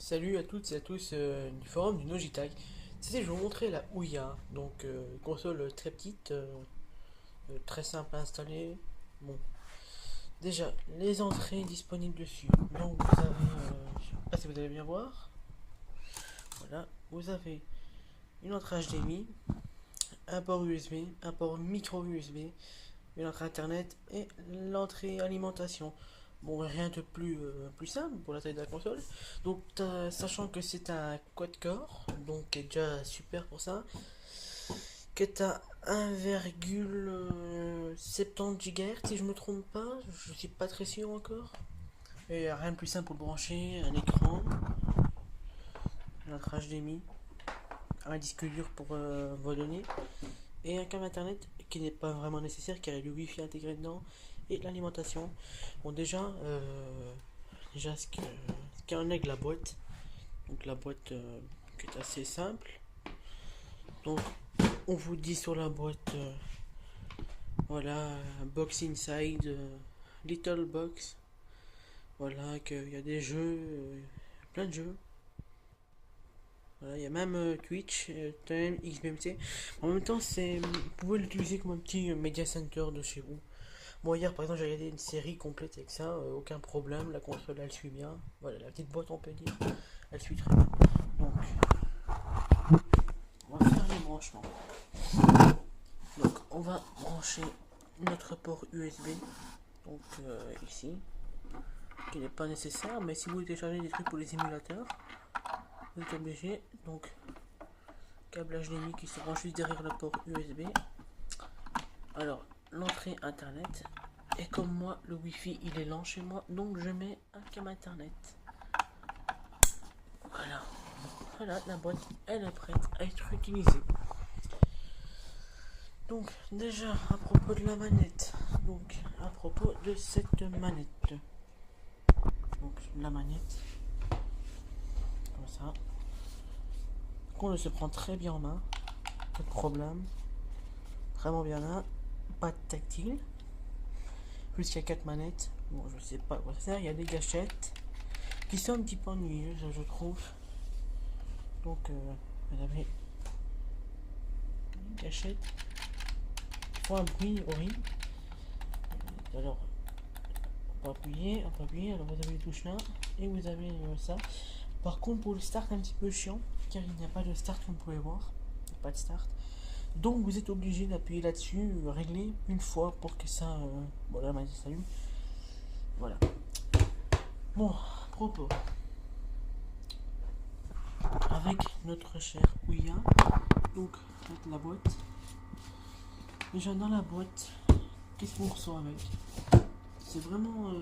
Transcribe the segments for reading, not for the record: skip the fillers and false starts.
Salut à toutes et à tous du forum du Nogitag. Je vais vous montrer la Ouya, donc console très petite, très simple à installer. Bon, déjà les entrées disponibles dessus. Donc vous avez, je sais pas si vous allez bien voir. Voilà, vous avez une entrée HDMI, un port USB, un port micro USB, une entrée internet et l'entrée alimentation. Bon, rien de plus simple pour la taille de la console. Donc, sachant que c'est un quad-core, donc qui est déjà super pour ça, que tu as 1,70 GHz si je me trompe pas, je suis pas très sûr encore. Et rien de plus simple pour le brancher, un écran, notre HDMI, un disque dur pour vos données, et un câble internet qui n'est pas vraiment nécessaire car il y a du wifi intégré dedans et l'alimentation. Bon déjà ce qu'il y en est que la boîte. Donc la boîte qui est assez simple. Donc on vous dit sur la boîte voilà, box inside, little box. Voilà, qu'il y a des jeux, plein de jeux. Voilà, il y a même Twitch, Time, XBMC. En même temps, vous pouvez l'utiliser comme un petit media center de chez vous. Moi hier par exemple j'ai regardé une série complète avec ça, aucun problème, la console elle suit bien. Voilà, la petite boîte on peut dire, elle suit très bien. Donc on va faire les branchements. Donc on va brancher notre port USB, donc ici, qui n'est pas nécessaire, mais si vous téléchargez des trucs pour les émulateurs, vous êtes obligé. Donc câble HDMI qui se branche juste derrière le port USB. Alors l'entrée internet, et comme moi le wifi il est lent chez moi, donc je mets un câble internet. Voilà, la boîte elle est prête à être utilisée. Donc déjà à propos de la manette, donc à propos de cette manette, donc la manette comme ça, qu'on le se prend très bien en main, pas de problème, vraiment bien là, pas de tactile, plus qu'il y a 4 manettes. Bon, je sais pas quoi faire, il y a des gâchettes qui sont un petit peu ennuyeuses je trouve. Donc vous avez une gâchette qui font un bruit horrible. Alors on peut appuyer, alors vous avez les touches là et vous avez ça. Par contre pour le start un petit peu chiant car il n'y a pas de start comme vous pouvez voir, il n'y a pas de start. Donc vous êtes obligé d'appuyer là-dessus, régler une fois pour que ça voilà, ma s'allume. Voilà. Bon, propos. Avec notre cher Ouya, donc avec la boîte. Déjà dans la boîte, qu'est-ce qu'on reçoit avec? C'est vraiment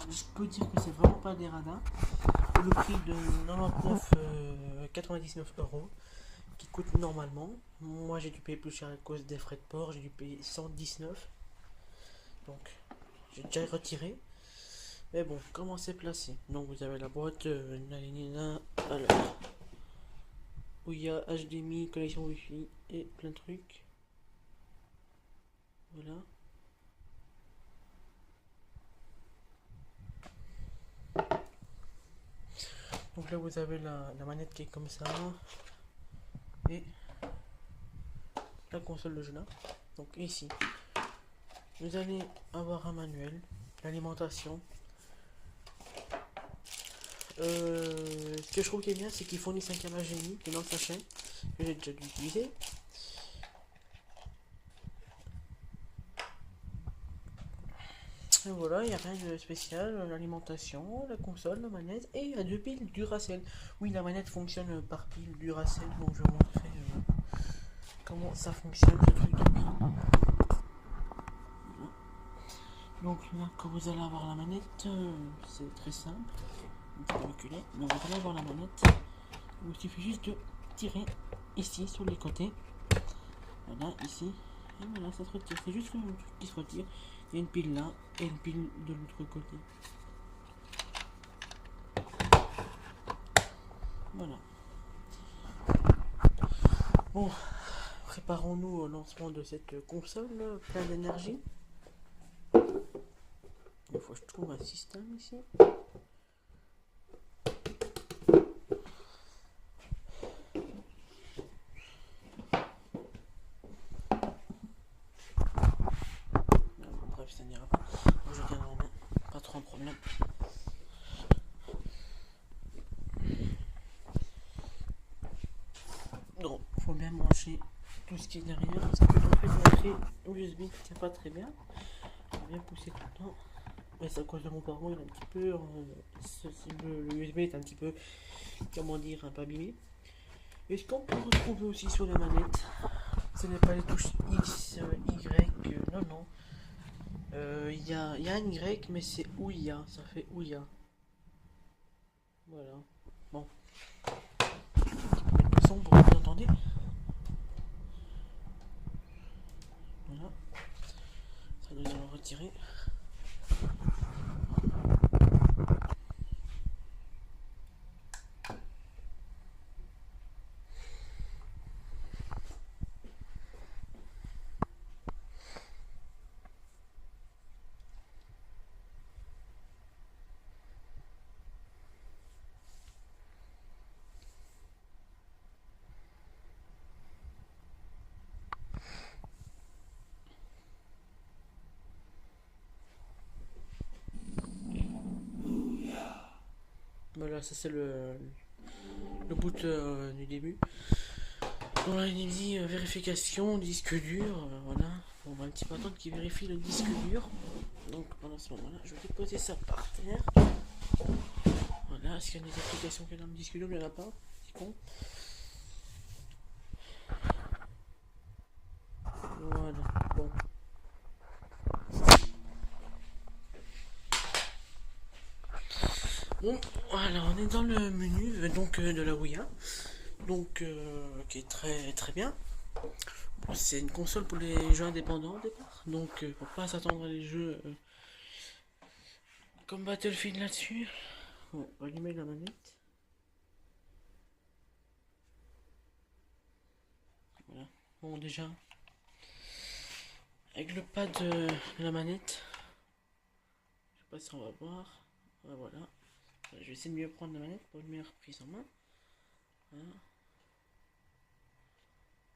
je peux dire que c'est vraiment pas des radars. Le prix de 99,99 euros qui coûte normalement. Moi j'ai dû payer plus cher à cause des frais de port, j'ai dû payer 119. Donc j'ai déjà retiré. Mais bon, comment c'est placé? Donc vous avez la boîte, alors où il y a HDMI, connexion Wi-Fi et plein de trucs. Voilà. Donc là vous avez la manette qui est comme ça et la console de jeu là. Donc ici vous allez avoir un manuel, l'alimentation. Ce que je trouve qui est bien, c'est qu'ils fournissent un câble HDMI qui est dans le sachet que j'ai déjà dû utiliser. Et voilà, il n'y a rien de spécial, l'alimentation, la console, la manette et il y a deux piles Duracell. Oui, la manette fonctionne par pile Duracell, donc je vous montrerai comment ça fonctionne ce truc de pile. Donc là, quand vous allez avoir la manette, c'est très simple. Vous pouvez reculer. Donc vous allez avoir la manette. Il suffit juste de tirer ici sur les côtés. Voilà, ici. Et voilà, ça se retire. C'est juste le truc qui se retire. Il y a une pile là et une pile de l'autre côté. Voilà. Bon, préparons-nous au lancement de cette console plein d'énergie. Il faut que je trouve un système ici. brancher tout ce qui est derrière, parce que en fait la clé USB ne tient pas très bien. J'ai bien poussé tout le temps. Mais c'est à cause de mon parent, il est un petit peu. Le USB est un petit peu, comment dire, un peu abîmé. Et ce qu'on peut retrouver aussi sur la manette, ce n'est pas les touches X, Y, non, non. Il y a un Y, mais c'est Ouya, ça fait Ouya. Voilà. Bon. Le son pour que vous entendez. Voilà. Ça nous allons retirer. Voilà, ça c'est le boot du début. Donc là, il dit vérification, disque dur, voilà. Bon, on va un petit peu attendre qu'il vérifie le disque dur. Donc pendant ce moment-là, je vais déposer ça par terre. Voilà, est-ce qu'il y a des applications qui sont dans le disque dur? Il n'y en a pas, c'est con. Voilà, bon. Bon, voilà, on est dans le menu donc de la Ouya, donc qui est très très bien. Bon, c'est une console pour les jeux indépendants au départ, donc faut pas s'attendre à des jeux comme Battlefield là-dessus. Bon, on va allumer la manette. Voilà. Bon, déjà avec le pad de la manette, je sais pas si on va voir. Voilà. Je vais essayer de mieux prendre la manette pour une meilleure prise en main. Voilà.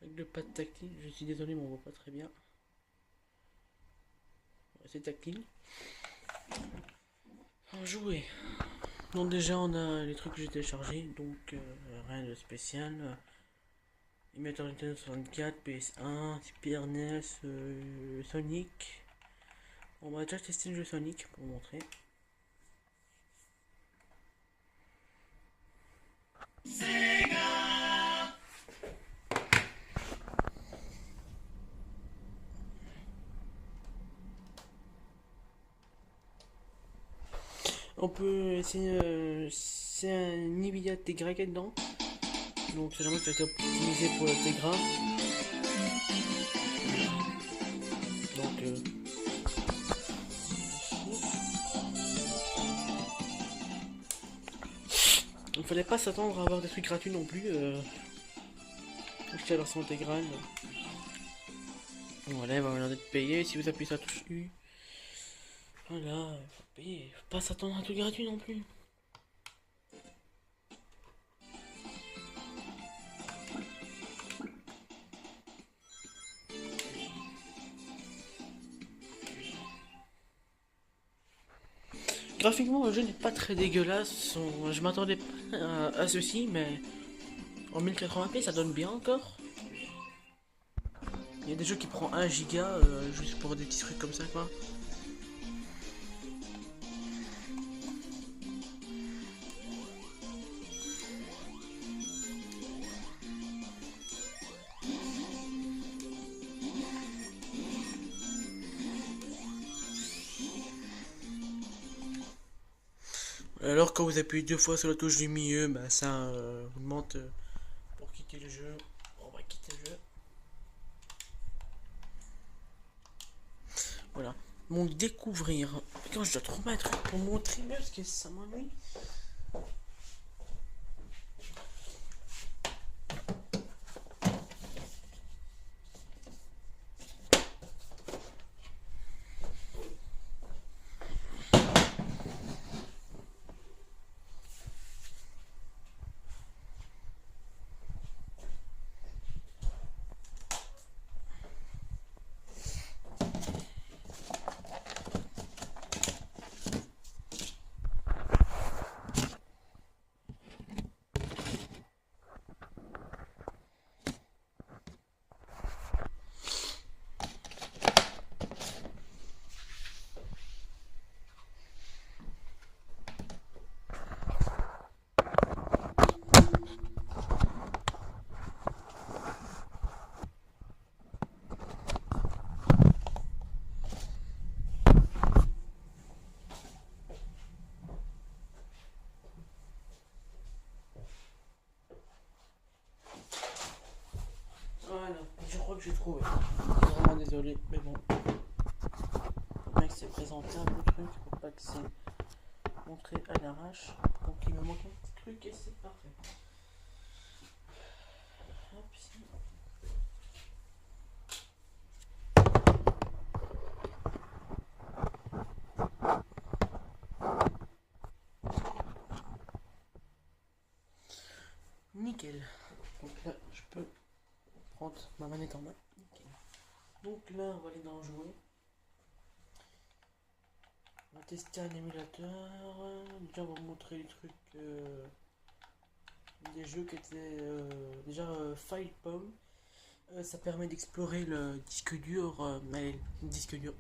Avec le pad tactile, je suis désolé mais on voit pas très bien. C'est tactile. En jouer. Donc déjà on a les trucs que j'ai téléchargés, donc rien de spécial. Émulateur Nintendo 64, PS1, Super NES, Sonic. On va déjà tester le jeu Sonic pour vous montrer. On peut essayer, c'est un NVIDIA Tegra qui est dedans. Donc c'est vraiment qui a été optimisé pour le Tegra. Donc il fallait pas s'attendre à avoir des trucs gratuits non plus. Acheter la version intégrale. Voilà, il va avoir d'être payé si vous appuyez sur la touche U. Voilà, il faut payer. Faut pas s'attendre à un truc gratuit non plus. Graphiquement, le jeu n'est pas très dégueulasse. Je m'attendais pas à ceci, mais en 1080p, ça donne bien encore. Il y a des jeux qui prennent 1 giga juste pour des petits trucs comme ça, quoi. Alors quand vous appuyez 2 fois sur la touche du milieu, bah ça vous demande pour quitter le jeu. On va quitter le jeu. Voilà. Donc découvrir. Quand je dois trouver un truc pour montrer mieux parce que ça m'ennuie. j'ai trouvé. Vraiment désolé, mais bon. Faut bien que c'est présentable le truc, faut pas que c'est montré à l'arrache. Donc il me manque un petit truc et c'est parfait. Hop, ici. Nickel. Donc là, je peux prendre ma manette en main. Nickel. Donc là, on va aller dans jouer. On va tester un émulateur. Déjà, on va vous montrer les trucs. Des jeux qui étaient déjà FilePom. Ça permet d'explorer le disque dur,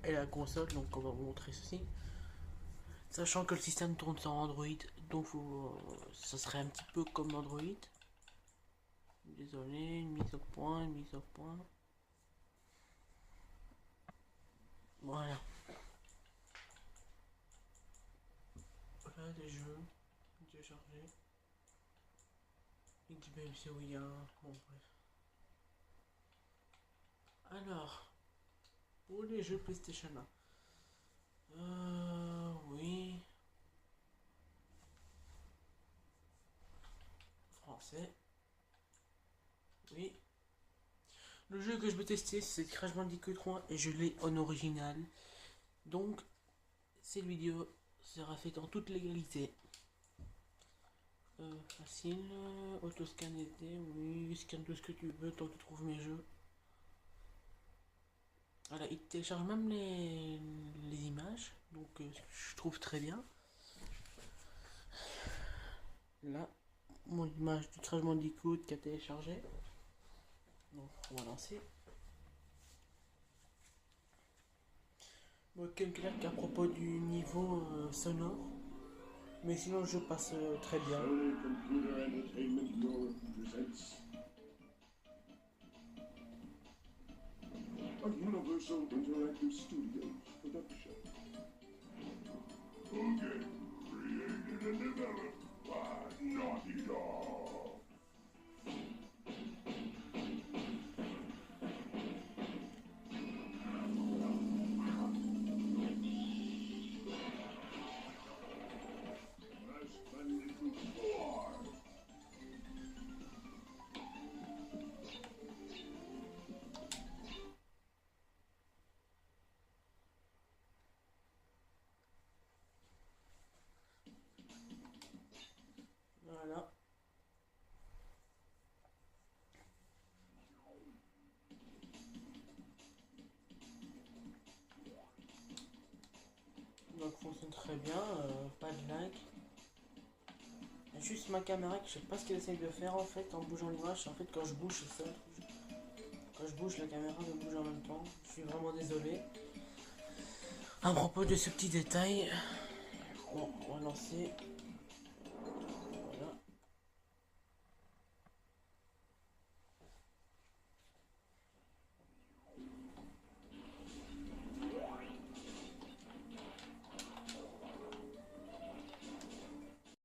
et la console. Donc, on va vous montrer ceci. Sachant que le système tourne sur Android, donc ça serait un petit peu comme Android. Désolé, une mise au point, une mise au point. Voilà. Voilà des jeux téléchargés. XBMC Ouya, bon bref. Alors, pour les jeux PlayStation 1. Oui. Français. Oui. Le jeu que je veux tester, c'est Crash Bandicoot 3 et je l'ai en original. Donc, cette vidéo sera faite en toute légalité. Facile. Autoscan SD, oui. Scanne tout ce que tu veux tant que tu trouves mes jeux. Voilà, il télécharge même les images. Donc, je trouve très bien. Là, mon image du Crash Bandicoot qui a téléchargé. Donc, on va lancer. Bon, quelques clair qu'à propos du niveau sonore. Mais sinon, je passe très bien. A Universal Interactive Studios production. A game created and developed by Naughty Dog. Crash Bandicoot 4. Voilà. Donc fonctionne très bien, pas de lag. Il y a juste ma caméra que je sais pas ce qu'elle essaye de faire en fait en bougeant l'image. En fait quand je bouge c'est ça. Quand je bouge la caméra me bouge en même temps. Je suis vraiment désolé. À propos de ce petit détail, bon, on va lancer.